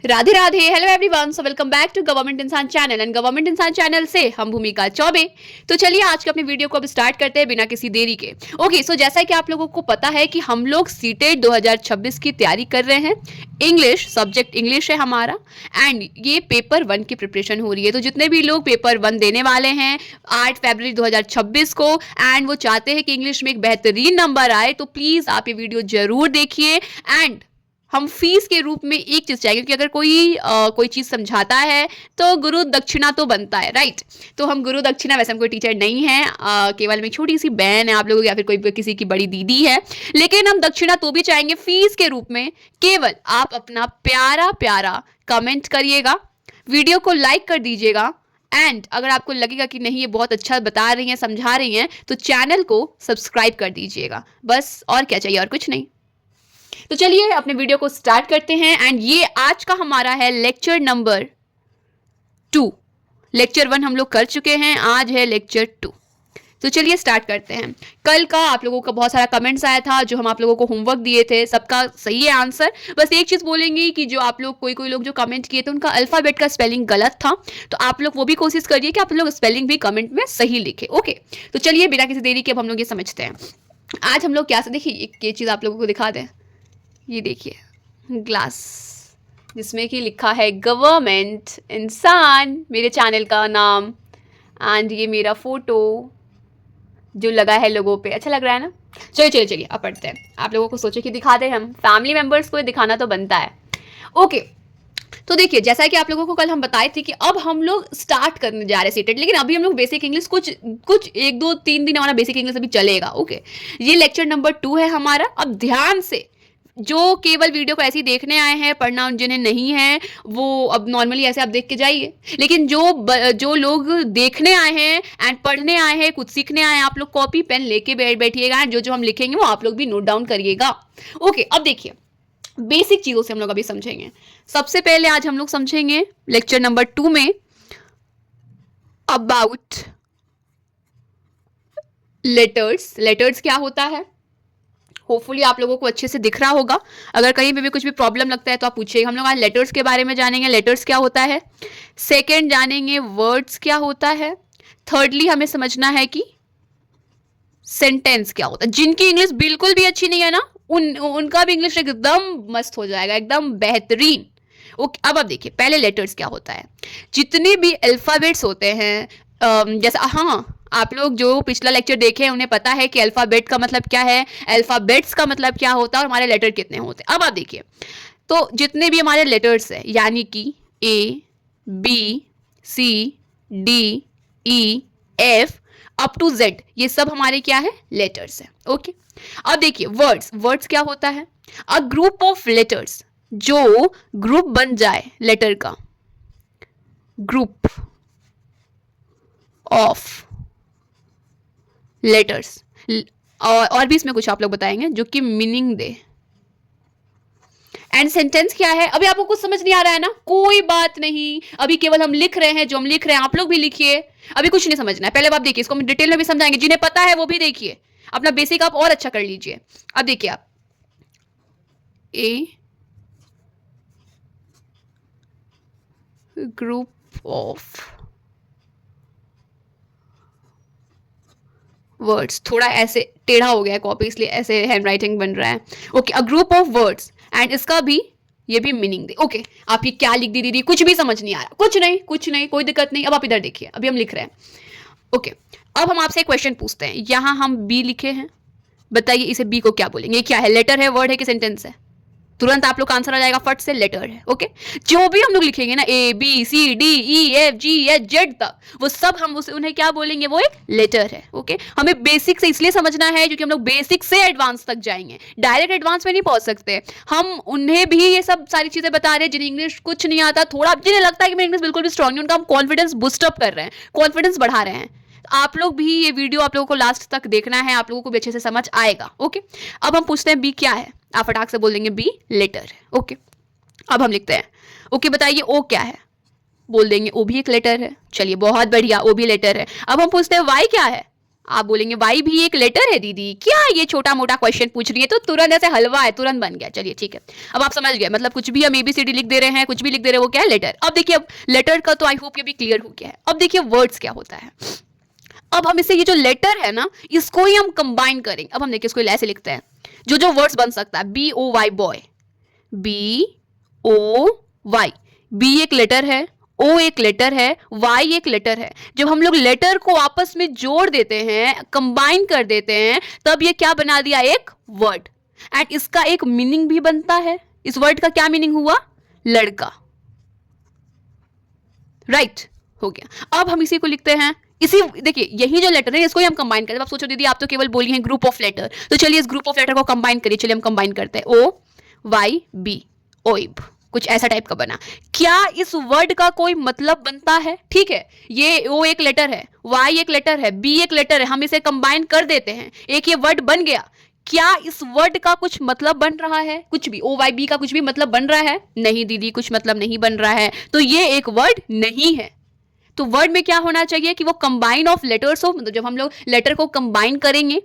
Radhe Radhe. Hello everyone, so welcome back to government इंसान channel and government इंसान channel से हम भूमिका चौबे। तो चलिए आज के अपनी वीडियो को अब स्टार्ट करते हैं बिना किसी देरी के। ओके, सो जैसा कि आप लोगों को पता है कि हम लोग सीटेट 2026 की तैयारी कर रहे हैं। इंग्लिश सब्जेक्ट इंग्लिश है हमारा एंड ये पेपर 1 की प्रिपरेशन हो रही है। तो जितने भी लोग पेपर 1 देने वाले हैं 8 फरवरी 2026 को एंड वो चाहते हैं कि इंग्लिश में एक बेहतरीन नंबर आए, तो प्लीज आप ये वीडियो जरूर देखिए। एंड हम फीस के रूप में एक चीज चाहिए, क्योंकि अगर कोई चीज समझाता है तो गुरु दक्षिणा तो बनता है, राइट। तो हम गुरु दक्षिणा, वैसे हम कोई टीचर नहीं है, केवल मेरी छोटी सी बहन है आप लोगों की, या फिर कोई किसी की बड़ी दीदी है, लेकिन हम दक्षिणा तो भी चाहेंगे फीस के रूप में। केवल आप अपना प्यारा प्यारा कमेंट करिएगा, वीडियो को लाइक कर दीजिएगा एंड अगर आपको लगेगा कि नहीं ये बहुत अच्छा बता रही हैं, समझा रही हैं, तो चैनल को सब्सक्राइब कर दीजिएगा। बस और क्या चाहिए, और कुछ नहीं। तो चलिए अपने वीडियो को स्टार्ट करते हैं एंड ये आज का हमारा है लेक्चर नंबर 2। लेक्चर 1 हम लोग कर चुके हैं, आज है लेक्चर 2। तो चलिए स्टार्ट करते हैं। कल का आप लोगों का बहुत सारा कमेंट्स आया था, जो हम आप लोगों को होमवर्क दिए थे, सबका सही है आंसर। बस एक चीज बोलेंगे कि जो आप लोग कोई लोग जो कमेंट किए थे उनका अल्फाबेट का स्पेलिंग गलत था, तो आप लोग वो भी कोशिश करिए कि आप लोग स्पेलिंग भी कमेंट में सही लिखे। ओके, तो चलिए बिना किसी देरी के अब हम लोग ये समझते हैं आज हम लोग क्या। देखिए ये चीज आप लोगों को दिखा दें, ये देखिए ग्लास जिसमें कि लिखा है गवर्नमेंट इंसान, मेरे चैनल का नाम, एंड ये मेरा फोटो जो लगा है लोगों पे। अच्छा लग रहा है ना। चलिए अब पढ़ते हैं। आप लोगों को सोचे कि दिखा दें, हम फैमिली मेंबर्स को दिखाना तो बनता है। ओके, तो देखिए जैसा कि आप लोगों को कल हम बताए थे कि अब हम लोग स्टार्ट करने जा रहे हैं सीटेट, लेकिन अभी हम लोग बेसिक इंग्लिश कुछ 1 2 3 दिन हमारा बेसिक इंग्लिश अभी चलेगा। ओके, ये लेक्चर नंबर 2 है हमारा। अब ध्यान से, जो केवल वीडियो को ऐसे ही देखने आए हैं, पढ़ना जिन्हें नहीं है वो अब नॉर्मली ऐसे आप देख के जाइए, लेकिन जो लोग देखने आए हैं एंड पढ़ने आए हैं, कुछ सीखने आए हैं, आप लोग कॉपी पेन लेके बैठिएगा एंड जो हम लिखेंगे वो आप लोग भी नोट डाउन करिएगा। ओके, अब देखिए बेसिक चीजों से हम लोग अभी समझेंगे। सबसे पहले आज हम लोग समझेंगे लेक्चर नंबर 2 में अबाउट लेटर्स। लेटर्स क्या होता है, होपफुली आप लोगों को अच्छे से दिख रहा होगा। अगर कहीं पे भी कुछ भी प्रॉब्लम लगता है तो आप पूछिएगा। हम लोग आज लेटर्स के बारे में जानेंगे, लेटर्स क्या होता है। सेकंड जानेंगे वर्ड्स क्या होता है। थर्डली हमें समझना है कि सेंटेंस क्या होता है। जिनकी इंग्लिश बिल्कुल भी अच्छी नहीं है ना, उनका भी इंग्लिश एकदम मस्त हो जाएगा, एकदम बेहतरीन। ओके, अब देखिए पहले लेटर्स क्या होता है। जितने भी अल्फाबेट्स होते हैं, जैसे हाँ आप लोग जो पिछला लेक्चर देखे हैं उन्हें पता है कि अल्फाबेट का मतलब क्या है, अल्फाबेट्स का मतलब क्या होता है और हमारे लेटर कितने होते हैं। अब आप देखिए, तो जितने भी हमारे लेटर्स हैं, यानी कि A B C D E F up to Z, ये सब हमारे क्या है, लेटर्स है। ओके, अब देखिए वर्ड्स। वर्ड्स क्या होता है, अ ग्रुप ऑफ लेटर्स, जो ग्रुप बन जाए लेटर का, ग्रुप ऑफ लेटर्स। और भी इसमें कुछ आप लोग बताएंगे जो कि मीनिंग दे। एंड सेंटेंस क्या है, अभी आपको कुछ समझ नहीं आ रहा है ना, कोई बात नहीं, अभी केवल हम लिख रहे हैं, जो हम लिख रहे हैं आप लोग भी लिखिए, अभी कुछ नहीं समझना है। पहले आप देखिए, इसको हम डिटेल में भी समझाएंगे, जिन्हें पता है वो भी देखिए, अपना बेसिक आप और अच्छा कर लीजिए। अब देखिए आप ए ग्रुप ऑफ वर्ड्स, थोड़ा ऐसे टेढ़ा हो गया है कॉपी, इसलिए ऐसे हैंडराइटिंग बन रहा है। Okay, a group of words and इसका भी ये भी मीनिंग दे। ओके, आप ये क्या लिख दी दीदी, कुछ भी समझ नहीं आ रहा। कुछ नहीं, कोई दिक्कत नहीं। अब आप इधर देखिए, अभी हम लिख रहे हैं। ओके, अब हम आपसे एक क्वेश्चन पूछते हैं। यहां हम बी लिखे हैं, बताइए इसे बी को क्या बोलेंगे। ये क्या है, लेटर है, वर्ड है कि सेंटेंस है? तुरंत आप लोग का आंसर आ जाएगा फट से, लेटर है। ओके, जो भी हम लोग लिखेंगे ना A B C D E F G H Z तक, वो सब हम उन्हें क्या बोलेंगे, वो एक लेटर है। ओके, हमें बेसिक से इसलिए समझना है क्योंकि हम लोग बेसिक से एडवांस तक जाएंगे, डायरेक्ट एडवांस में नहीं पहुंच सकते। हम उन्हें भी ये सब सारी चीजें बता रहे हैं जिन्हें इंग्लिश कुछ नहीं आता, थोड़ा जिन्हें लगता है कि मेरी इंग्लिश बिल्कुल भी स्ट्रांग नहीं, उनका हम कॉन्फिडेंस बूस्टअप कर रहे हैं, कॉन्फिडेंस बढ़ा रहे हैं। आप लोग भी ये वीडियो आप लोगों को लास्ट तक देखना है, आप लोगों को भी अच्छे से समझ आएगा। ओके, अब हम पूछते हैं बी क्या है, आप फटाक से बोल देंगे बी लेटर है। ओके, अब हम लिखते हैं। ओके, बताइए ओ क्या है, बोल देंगे ओ भी एक लेटर है। चलिए बहुत बढ़िया, ओ भी लेटर है। अब हम पूछते हैं वाई क्या है, आप बोलेंगे वाई भी एक लेटर है दीदी, क्या ये छोटा मोटा क्वेश्चन पूछ रही है, तो तुरंत ऐसे हलवा है, तुरंत बन गया। चलिए ठीक है, अब आप समझ गए, मतलब कुछ भी हम एबीसीडी लिख दे रहे हैं, कुछ भी लिख दे रहे हैं, वो क्या है, लेटर। अब देखिए, अब लेटर का तो आई होप ये भी क्लियर हो गया है। अब देखिए वर्ड्स क्या होता है। अब हम इसे, ये जो लेटर है ना, इसको ही हम कंबाइन करेंगे। अब हम देखिए इसको ऐसे लिखते हैं, जो वर्ड्स बन सकता है, B O Y boy, B O Y, B एक लेटर है, ओ एक लेटर है, वाई एक लेटर है। जब हम लोग लेटर को आपस में जोड़ देते हैं, कंबाइन कर देते हैं, तब ये क्या बना दिया, एक वर्ड। एंड इसका एक मीनिंग भी बनता है। इस वर्ड का क्या मीनिंग हुआ, लड़का, राइट हो गया। अब हम इसी को लिखते हैं, इसी देखिए यही जो लेटर है इसको ही हम कंबाइन करते हैं। आप सोचो दीदी आप तो केवल बोली हैं ग्रुप ऑफ लेटर, तो चलिए इस ग्रुप ऑफ लेटर को कंबाइन करिए। चलिए हम कंबाइन करते हैं, ओ वाई बी, ओइब, कुछ ऐसा टाइप का बना। क्या इस वर्ड का कोई मतलब बनता है, ठीक है, ये ओ एक लेटर है, वाई एक लेटर है, बी एक लेटर है, हम इसे कंबाइन कर देते हैं, एक ये वर्ड बन गया। क्या इस वर्ड का कुछ मतलब बन रहा है, कुछ भी, ओ वाई बी का कुछ भी मतलब बन रहा है, नहीं दीदी कुछ मतलब नहीं बन रहा है, तो ये एक वर्ड नहीं है। तो वर्ड में क्या होना चाहिए कि वो कंबाइन ऑफ लेटर्स हो, मतलब जब हम लोग लेटर को कंबाइन करेंगे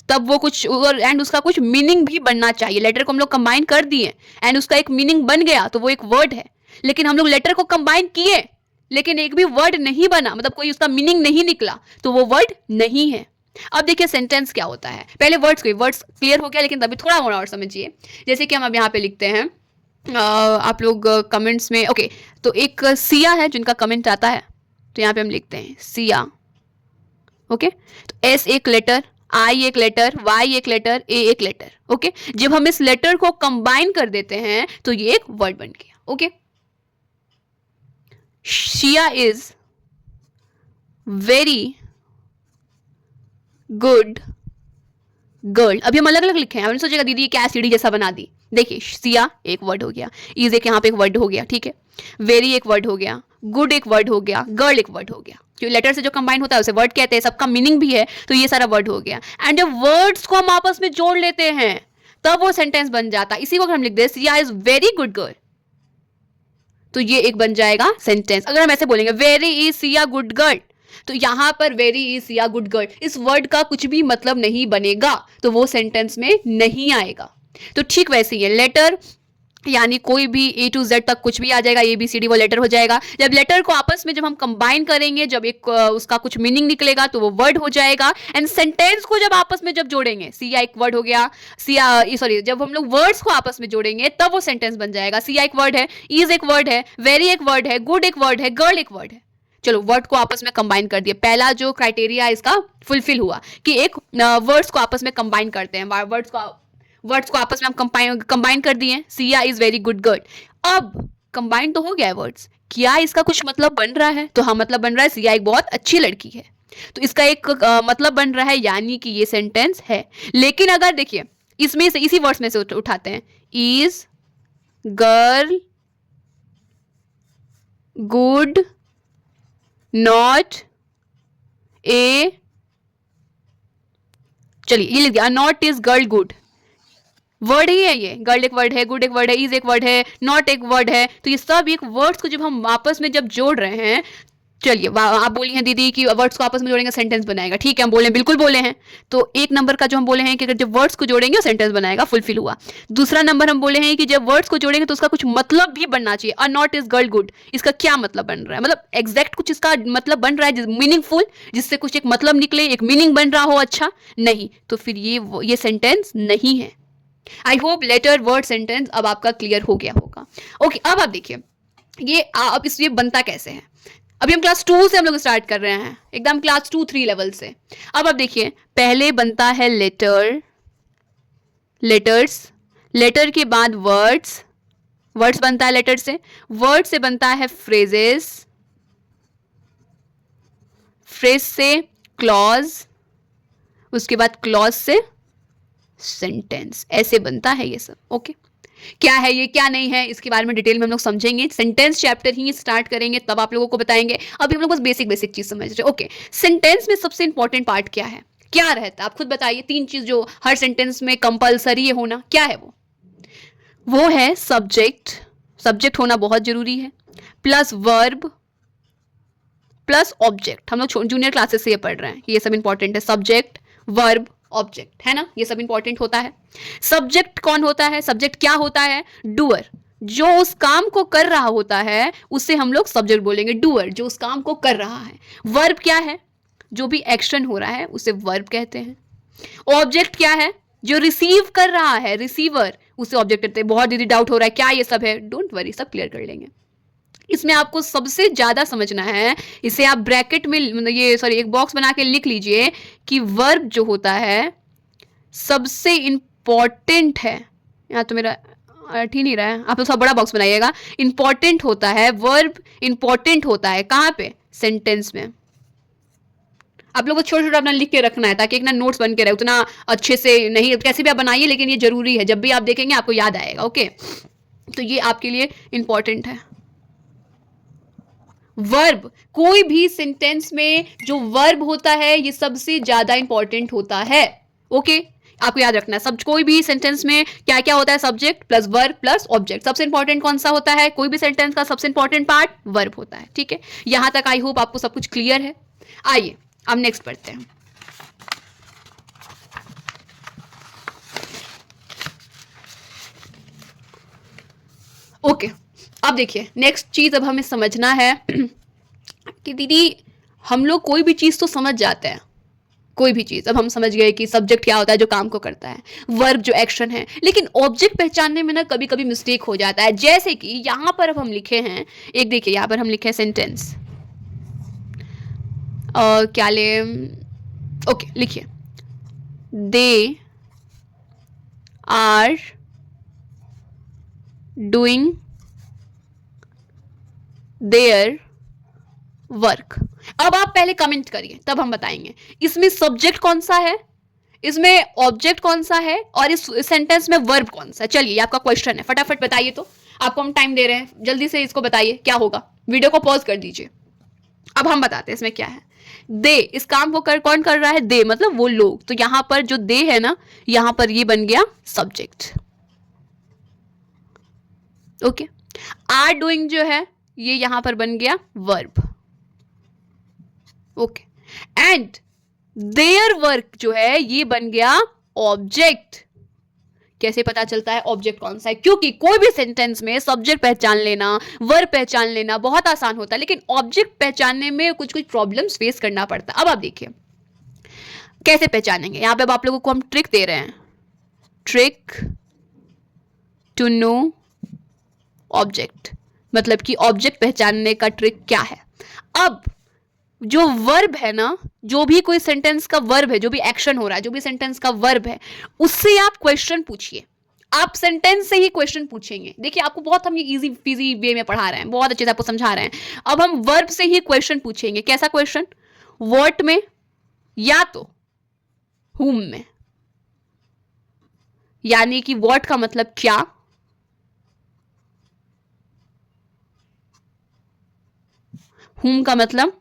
तब वो कुछ, एंड उसका कुछ मीनिंग भी बनना चाहिए। लेटर को हम लोग कंबाइन कर दिए एंड उसका एक मीनिंग बन गया तो वो एक वर्ड है। लेकिन हम लोग लेटर को कंबाइन किए लेकिन एक भी वर्ड नहीं बना, मतलब कोई उसका मीनिंग नहीं निकला, तो वो वर्ड नहीं है। अब देखिए सेंटेंस क्या होता है, पहले वर्ड्स क्लियर हो गया, लेकिन तभी थोड़ा और समझिए। जैसे कि हम अब यहाँ पे लिखते हैं, आप लोग कमेंट्स में, ओके, तो एक सिया है जिनका कमेंट आता है, तो यहाँ पे हम लिखते हैं सिया, ओके। तो एस एक लेटर, आई एक लेटर, वाई एक लेटर, ए एक लेटर, ओके। जब हम इस लेटर को कंबाइन कर देते हैं तो ये एक वर्ड बन गया, okay. Shiya is very good girl. अभी हम अलग अलग लिखे हैं, हमने सोचेगा दीदी क्या सीढ़ी जैसा बना दी। देखिए सिया एक वर्ड हो गया, इज एक यहाँ पे एक वर्ड हो गया, ठीक है, वेरी एक वर्ड हो गया, गुड एक वर्ड हो गया, गर्ल एक वर्ड हो गया। क्योंकि लेटर से जो कंबाइन होता है उसे वर्ड कहते हैं, सबका मीनिंग भी है, तो ये सारा वर्ड हो गया। एंड जब वर्ड्स को हम आपस में जोड़ लेते हैं तब वो सेंटेंस बन जाता है। इसी को हम लिख दे Siya is very good girl, तो ये एक बन जाएगा सेंटेंस। अगर हम ऐसे बोलेंगे very is Siya good girl, तो यहां पर very is Siya good girl, इस वर्ड का कुछ भी मतलब नहीं बनेगा, तो वो सेंटेंस में नहीं आएगा। तो ठीक वैसे ही है, लेटर यानी कोई भी ए टू जेड तक कुछ भी आ जाएगा, ए बी सी डी वो लेटर हो जाएगा। जब लेटर को आपस में जब हम कंबाइन करेंगे, जब एक उसका कुछ मीनिंग निकलेगा तो वो वर्ड हो जाएगा। एंड सेंटेंस को जब आपस में जब जोड़ेंगे, सिया एक वर्ड हो गया, जब हम लोग वर्ड्स को आपस में जोड़ेंगे तब वो सेंटेंस बन जाएगा। सिया एक वर्ड है, इज एक वर्ड है, वेरी एक वर्ड है, गुड एक वर्ड है, गर्ल एक वर्ड है। चलो वर्ड को आपस में कंबाइन कर दिया, पहला जो क्राइटेरिया इसका फुलफिल हुआ कि एक वर्ड्स को आपस में कंबाइन करते हैं, वर्ड्स को आपस में हम कंबाइन कर दिए। Siya is very good girl, अब कंबाइन तो हो गया है वर्ड्स, क्या इसका कुछ मतलब बन रहा है, तो हाँ मतलब बन रहा है, सिया एक बहुत अच्छी लड़की है, तो इसका एक मतलब बन रहा है, यानी कि ये सेंटेंस है। लेकिन अगर देखिए इसमें से, इसी वर्ड्स में से उठाते हैं, is girl good not a, चलिए ये लिख दिया, not is girl good, word ही है ये, गर्ल एक वर्ड है, गुड एक वर्ड है, इज एक वर्ड है, नॉट एक वर्ड है, तो ये सब एक वर्ड्स को जब हम आपस में जब जोड़ रहे हैं, चलिए आप बोली हैं दीदी कि वर्ड्स को आपस में जोड़ेंगे सेंटेंस बनाएगा, ठीक है हम बोले, बिल्कुल बोले हैं। तो एक नंबर का जो हम बोले हैं कि अगर जब वर्ड्स को जोड़ेंगे सेंटेंस बनाएगा, फुलफिल हुआ। दूसरा नंबर हम बोले हैं कि जब वर्ड्स को जोड़ेंगे तो उसका कुछ मतलब भी बनना चाहिए। A not is girl good, इसका क्या मतलब बन रहा है, मतलब एग्जैक्ट कुछ इसका मतलब बन रहा है मीनिंगफुल, जिससे कुछ एक मतलब निकले, एक मीनिंग बन रहा हो अच्छा, नहीं, तो फिर ये सेंटेंस नहीं है। I hope letter word sentence अब आपका क्लियर हो गया होगा। ओके, अब आप देखिए ये अब ये बनता कैसे है। अभी हम क्लास 2 से हम लोग स्टार्ट कर रहे हैं, एकदम क्लास 2-3 लेवल से। अब आप देखिए पहले बनता है लेटर्स, लेटर के बाद वर्ड्स बनता है लेटर से, वर्ड से बनता है फ्रेजेस, फ्रेज से क्लॉज, उसके बाद क्लॉज से सेंटेंस, ऐसे बनता है ये सब। ओके, क्या है ये क्या नहीं है इसके बारे में डिटेल में हम लोग समझेंगे, सेंटेंस चैप्टर ही स्टार्ट करेंगे तब आप लोगों को बताएंगे। अभी हम लोग बस बेसिक चीज समझ रहे हैं। ओके, सेंटेंस में सबसे इंपॉर्टेंट पार्ट क्या है, क्या रहता है, आप खुद बताइए। 3 चीज जो हर सेंटेंस में कंपलसरी होना, क्या है वो है सब्जेक्ट होना बहुत जरूरी है, प्लस वर्ब, प्लस ऑब्जेक्ट। हम लोग जूनियर क्लासेस से ये पढ़ रहे हैं, ये सब इंपॉर्टेंट है। सब्जेक्ट, वर्ब, ऑब्जेक्ट, है ना, ये सब इंपॉर्टेंट होता है। सब्जेक्ट कौन होता है? सब्जेक्ट क्या होता है? डूअर, जो उस काम को कर रहा होता है उसे हम लोग सब्जेक्ट बोलेंगे। डूअर, जो उस काम को कर रहा है। वर्ब क्या है? जो भी एक्शन हो रहा है उसे वर्ब कहते हैं। ऑब्जेक्ट क्या है? जो रिसीव कर रहा है, रिसीवर, उसे ऑब्जेक्ट कहते हैं। बहुत दीदी डाउट हो रहा है क्या ये सब है? डोंट वरी, सब क्लियर कर लेंगे। इसमें आपको सबसे ज्यादा समझना है, इसे आप ब्रैकेट में ये सॉरी एक बॉक्स बना के लिख लीजिए कि वर्ब जो होता है सबसे इंपॉर्टेंट है। यहाँ तो मेरा अट ही नहीं रहा है, आप लोग सब बड़ा बॉक्स बनाइएगा। इंपॉर्टेंट होता है वर्ब, इंपॉर्टेंट होता है कहाँ पे? सेंटेंस में। आप लोगों को छोटा छोटा अपना लिख के रखना है ताकि एक ना नोट्स बन के रहे। उतना अच्छे से नहीं, कैसे भी आप बनाइए, लेकिन ये जरूरी है, जब भी आप देखेंगे आपको याद आएगा। ओके, तो ये आपके लिए इंपॉर्टेंट है। वर्ब, कोई भी सेंटेंस में जो वर्ब होता है ये सबसे ज्यादा इंपॉर्टेंट होता है। ओके, आपको याद रखना है, सब कोई भी सेंटेंस में क्या क्या होता है? Subject plus verb plus object. सबसे इंपॉर्टेंट कौन सा होता है? कोई भी सेंटेंस का सबसे इंपॉर्टेंट पार्ट वर्ब होता है। ठीक है, यहां तक आई होप आपको सब कुछ क्लियर है। आइए अब नेक्स्ट पढ़ते हैं। ओके, अब देखिए नेक्स्ट चीज अब हमें समझना है कि दीदी हम लोग कोई भी चीज तो समझ जाते हैं, कोई भी चीज। अब हम समझ गए कि सब्जेक्ट क्या होता है, जो काम को करता है, वर्ब जो एक्शन है, लेकिन ऑब्जेक्ट पहचानने में ना कभी कभी मिस्टेक हो जाता है। जैसे कि यहां पर अब हम लिखे हैं, एक देखिए यहां पर हम लिखे हैं सेंटेंस, क्या ले, ओके लिखिए, they are doing their work. अब आप पहले कमेंट करिए तब हम बताएंगे इसमें सब्जेक्ट कौन सा है, इसमें ऑब्जेक्ट कौन सा है, और इस सेंटेंस में वर्ब कौन सा है। चलिए, आपका क्वेश्चन है, फटाफट बताइए। तो आपको हम टाइम दे रहे हैं, जल्दी से इसको बताइए क्या होगा। वीडियो को पॉज कर दीजिए। अब हम बताते हैं इसमें क्या है। दे, इस काम को कौन कर रहा है? दे मतलब वो लोग। तो यहां पर जो दे है ना, यहां पर ये बन गया सब्जेक्ट। ओके, आर डूइंग जो है ये यहां पर बन गया verb. Okay, and their work जो है ये बन गया ऑब्जेक्ट। कैसे पता चलता है ऑब्जेक्ट कौन सा है? क्योंकि कोई भी सेंटेंस में सब्जेक्ट पहचान लेना, वर्ब पहचान लेना बहुत आसान होता है, लेकिन ऑब्जेक्ट पहचानने में कुछ कुछ प्रॉब्लम्स फेस करना पड़ता है। अब आप देखिए कैसे पहचानेंगे। यहां पे आप लोगों को हम ट्रिक दे रहे हैं, ट्रिक टू नो ऑब्जेक्ट, मतलब कि ऑब्जेक्ट पहचानने का ट्रिक क्या है। अब जो वर्ब है ना, जो भी कोई सेंटेंस का वर्ब है, जो भी एक्शन हो रहा है, जो भी सेंटेंस का वर्ब है, उससे आप क्वेश्चन पूछिए। आप सेंटेंस से ही क्वेश्चन पूछेंगे। देखिए आपको बहुत हम ये इजी पीजी वे में पढ़ा रहे हैं, बहुत अच्छे से आपको समझा रहे हैं। अब हम वर्ब से ही क्वेश्चन पूछेंगे। कैसा क्वेश्चन? व्हाट में या तो हुम में, यानी कि व्हाट का मतलब क्या, हुम का मतलब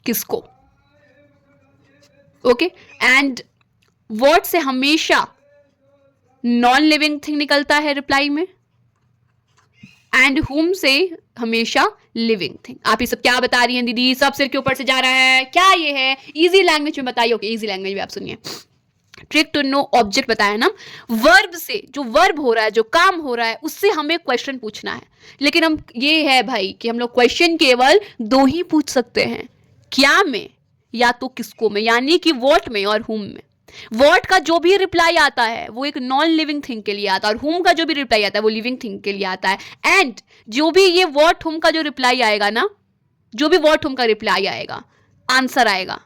किसको। ओके, एंड व्हाट से हमेशा नॉन लिविंग थिंग निकलता है रिप्लाई में, एंड हुम से हमेशा लिविंग थिंग। आप ये सब क्या बता रही हैं दीदी? सब सिर के ऊपर से जा रहा है क्या? ये है इजी लैंग्वेज में बताइए। ओके, इजी लैंग्वेज में आप सुनिए। ट्रिक टू नो ऑब्जेक्ट बताया ना, वर्ब से, जो वर्ब हो रहा है, जो काम हो रहा है, उससे हमें क्वेश्चन पूछना है। लेकिन हम ये है भाई कि हम लोग क्वेश्चन केवल दो ही पूछ सकते हैं, क्या में या तो किसको में, यानी कि व्हाट में और हुम में। व्हाट का जो भी रिप्लाई आता है वो एक नॉन लिविंग थिंग के लिए आता है, और हुम का जो भी रिप्लाई आता है वो लिविंग थिंग के लिए आता है। एंड जो भी ये व्हाट हुम का जो रिप्लाई आएगा ना, जो भी व्हाट हुम का रिप्लाई आएगा, आंसर आएगा,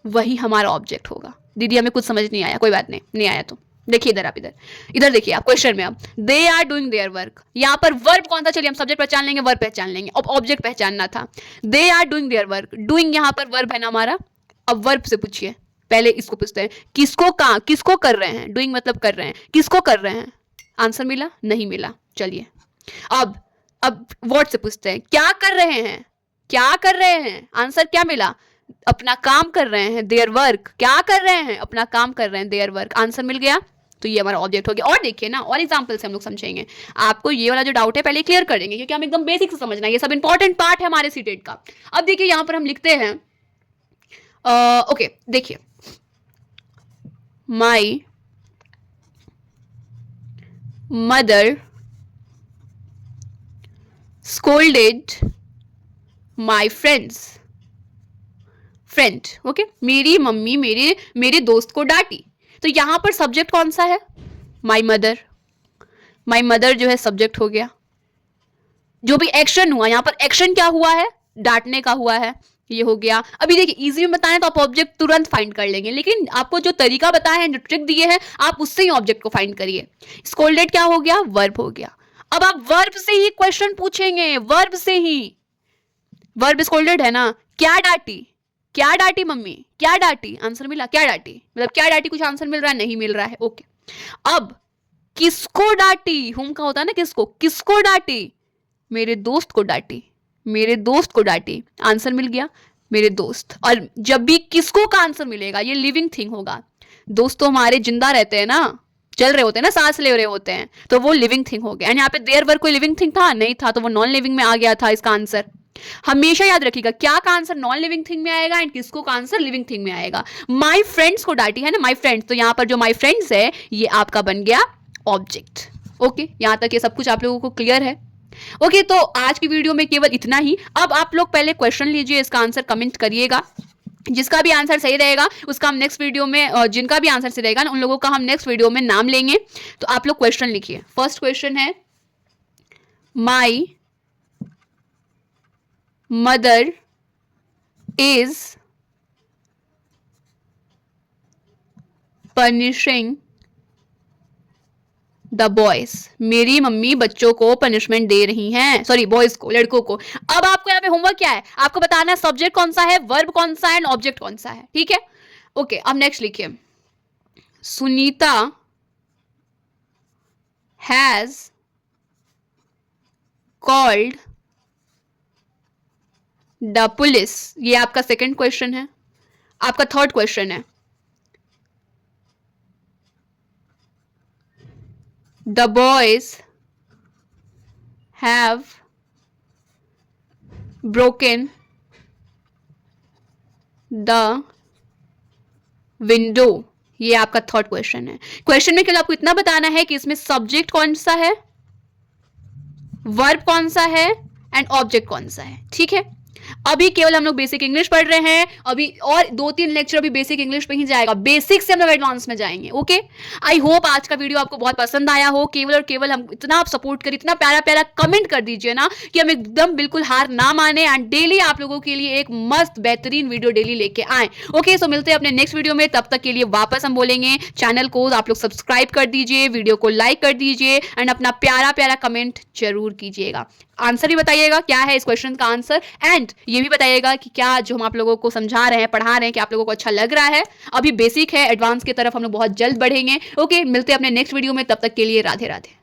वही हमारा ऑब्जेक्ट होगा। दीदी हमें कुछ समझ नहीं आया, कोई बात नहीं, नहीं आया तो देखिए इधर, आप इधर देखिए आप क्वेश्चन में। अब they are doing their work, यहाँ पर वर्ब कौन सा? चलिए हम सब्जेक्ट पहचान लेंगे, वर्ब पहचान लेंगे। अब ऑब्जेक्ट पहचानना था। They are doing their work, doing यहाँ पर वर्ब है ना हमारा। अब वर्ब से पूछिए, पहले इसको पूछते हैं, किसको कहाँ, किसको कर रहे हैं? डूइंग मतलब कर रहे हैं, किसको कर रहे हैं? आंसर मिला? नहीं मिला। चलिए अब व्हाट से पूछते हैं, क्या कर रहे हैं? क्या कर रहे हैं? आंसर क्या मिला? अपना काम कर रहे हैं, देयर वर्क। क्या कर रहे हैं? अपना काम कर रहे हैं, देयर वर्क। आंसर मिल गया। तो ये हमारा ऑब्जेक्ट हो गया। और देखिए ना, और एग्जांपल से हम लोग समझेंगे। आपको ये वाला जो डाउट है पहले क्लियर कर देंगे, क्योंकि हम एकदम बेसिक से समझना है, ये सब इंपॉर्टेंट पार्ट है हमारे सीटेट का। अब देखिए यहाँ पर हम लिखते हैं ओके, देखिए my mother scolded my friend. Okay, मेरी मम्मी मेरे दोस्त को डांटी। तो यहां पर सब्जेक्ट कौन सा है? माई मदर जो है सब्जेक्ट हो गया। जो भी एक्शन हुआ यहां पर, एक्शन क्या हुआ है? डांटने का हुआ है, ये हो गया। अभी देखिए इजी में बताएं तो आप ऑब्जेक्ट तुरंत फाइंड कर लेंगे, लेकिन आपको जो तरीका बताया है, जो ट्रिक दिए हैं, आप उससे ही ऑब्जेक्ट को फाइंड करिए। स्कोल्डेड क्या हो गया? वर्ब हो गया। अब आप वर्ब से ही क्वेश्चन पूछेंगे, वर्ब से ही। वर्ब स्कोल्डेड है ना, क्या डांटी मम्मी, क्या डांटी? आंसर मिला, क्या डांटी मतलब क्या डांटी, कुछ आंसर मिल रहा है? नहीं मिल रहा है। ओके, अब किसको डांटी? हुम का होता है ना किसको डांटी? मेरे दोस्त को डांटी। आंसर मिल गया, मेरे दोस्त। और जब भी किसको का आंसर मिलेगा, ये लिविंग थिंग होगा। दोस्त तो हमारे जिंदा रहते हैं ना, चल रहे होते हैं ना, सांस ले रहे होते हैं, तो वो लिविंग थिंग हो गया। एंड यहाँ पे देयर वर कोई लिविंग थिंग था? नहीं था, तो वो नॉन लिविंग में आ गया था इसका आंसर। हमेशा याद रखिएगा, क्या का आंसर नॉन लिविंग थिंग में आएगा एंड किसको का आंसर लिविंग थिंग में आएगा। माई फ्रेंड्स को डांटी है ना, माई फ्रेंड्स, तो यहाँ पर जो माई फ्रेंड्स है ये आपका बन गया ऑब्जेक्ट। ओके, यहां तक ये सब कुछ आप लोगों को क्लियर है? ओके, तो आज की वीडियो में केवल इतना ही। अब आप लोग पहले क्वेश्चन लीजिए, इसका आंसर कमेंट करिएगा। जिसका भी आंसर सही रहेगा उसका हम नेक्स्ट वीडियो में, जिनका भी आंसर सही रहेगा ना, उन लोगों का हम नेक्स्ट वीडियो में नाम लेंगे। तो आप लोग क्वेश्चन लिखिए। फर्स्ट क्वेश्चन है, my mother is punishing the boys. मेरी मम्मी बच्चों को पनिशमेंट दे रही हैं, सॉरी बॉयज को, लड़कों को। अब आपको यहाँ पे होमवर्क क्या है? आपको बताना है सब्जेक्ट कौन सा है, वर्ब कौन सा है एंड ऑब्जेक्ट कौन सा है। ठीक है, ओके। अब नेक्स्ट लिखिए, Sunita has called the police. ये आपका सेकंड क्वेश्चन है। आपका थर्ड क्वेश्चन है, the boys have broken the window। ये आपका थर्ड क्वेश्चन है। क्वेश्चन में केवल आपको इतना बताना है कि इसमें सब्जेक्ट कौन सा है, वर्ब कौन सा है एंड ऑब्जेक्ट कौन सा है। ठीक है, अभी केवल हम लोग बेसिक इंग्लिश पढ़ रहे हैं अभी, और 2-3 लेक्चर अभी बेसिक इंग्लिश पे ही जाएगा, बेसिक से हम लोग एडवांस में जाएंगे। ओके, आई होप आज का वीडियो आपको बहुत पसंद आया हो। केवल और केवल हम इतना आप सपोर्ट करिए, इतना प्यारा प्यारा कमेंट कर दीजिए ना कि हम एकदम बिल्कुल हार ना माने एंड डेली आप लोगों के लिए एक मस्त बेहतरीन वीडियो डेली लेके आए। ओके, सो मिलते हैं अपने नेक्स्ट वीडियो में। तब तक के लिए वापस हम बोलेंगे, चैनल को आप लोग सब्सक्राइब कर दीजिए, वीडियो को लाइक कर दीजिए एंड अपना प्यारा प्यारा कमेंट जरूर कीजिएगा। आंसर भी बताइएगा क्या है इस क्वेश्चन का आंसर, एंड ये भी बताइएगा कि क्या जो हम आप लोगों को समझा रहे हैं, पढ़ा रहे हैं, कि आप लोगों को अच्छा लग रहा है। अभी बेसिक है, एडवांस की तरफ हम लोग बहुत जल्द बढ़ेंगे। ओके, मिलते हैं अपने नेक्स्ट वीडियो में। तब तक के लिए राधे राधे।